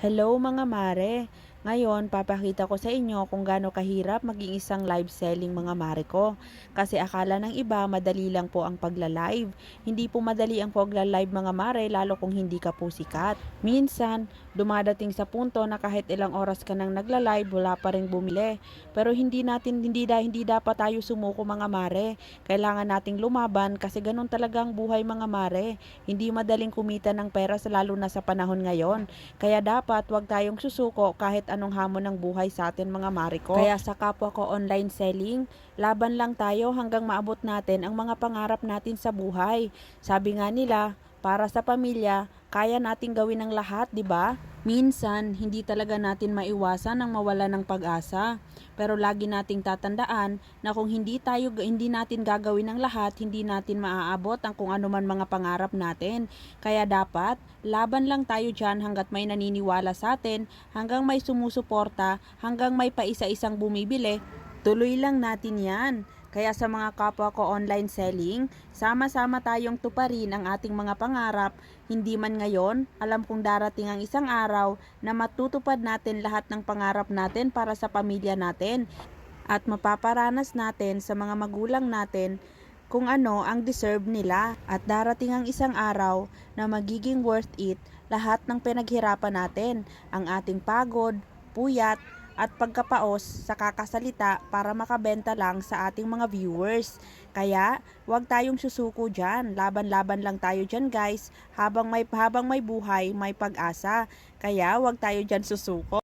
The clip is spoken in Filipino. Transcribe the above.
Hello mga mare! Ngayon, papakita ko sa inyo kung gaano kahirap maging isang live selling mga mare ko. Kasi akala ng iba, madali lang po ang pagla-live. Hindi po madali ang pagla-live mga mare, lalo kung hindi ka po sikat. Minsan, dumadating sa punto na kahit ilang oras ka nang nagla-live, wala pa ring bumili. Pero hindi dapat tayo sumuko mga mare. Kailangan nating lumaban kasi ganun talaga ang buhay mga mare. Hindi madaling kumita ng pera lalo na sa panahon ngayon. Kaya dapat wag tayong susuko kahit anong hamon ng buhay sa atin mga mare ko. Kaya sa kapwa ko online selling, laban lang tayo hanggang maabot natin ang mga pangarap natin sa buhay. Sabi nga nila, para sa pamilya, kaya nating gawin ang lahat, 'di ba? Minsan, hindi talaga natin maiwasan ang mawala ng pag-asa. Pero lagi nating tatandaan na kung hindi natin gagawin ang lahat, hindi natin maaabot ang kung ano man mga pangarap natin. Kaya dapat, laban lang tayo dyan hanggat may naniniwala sa atin, hanggang may sumusuporta, hanggang may paisa-isang bumibili, tuloy lang natin yan. Kaya sa mga kapwa ko online selling, sama-sama tayong tuparin ang ating mga pangarap. Hindi man ngayon, alam kong darating ang isang araw na matutupad natin lahat ng pangarap natin para sa pamilya natin. At mapaparanas natin sa mga magulang natin kung ano ang deserve nila. At darating ang isang araw na magiging worth it lahat ng pinaghirapan natin, ang ating pagod, puyat, at pagkapaos sa kakasalita para makabenta lang sa ating mga viewers. Kaya, huwag tayong susuko dyan. Laban-laban lang tayo dyan guys. Habang may buhay, may pag-asa. Kaya, huwag tayo dyan susuko.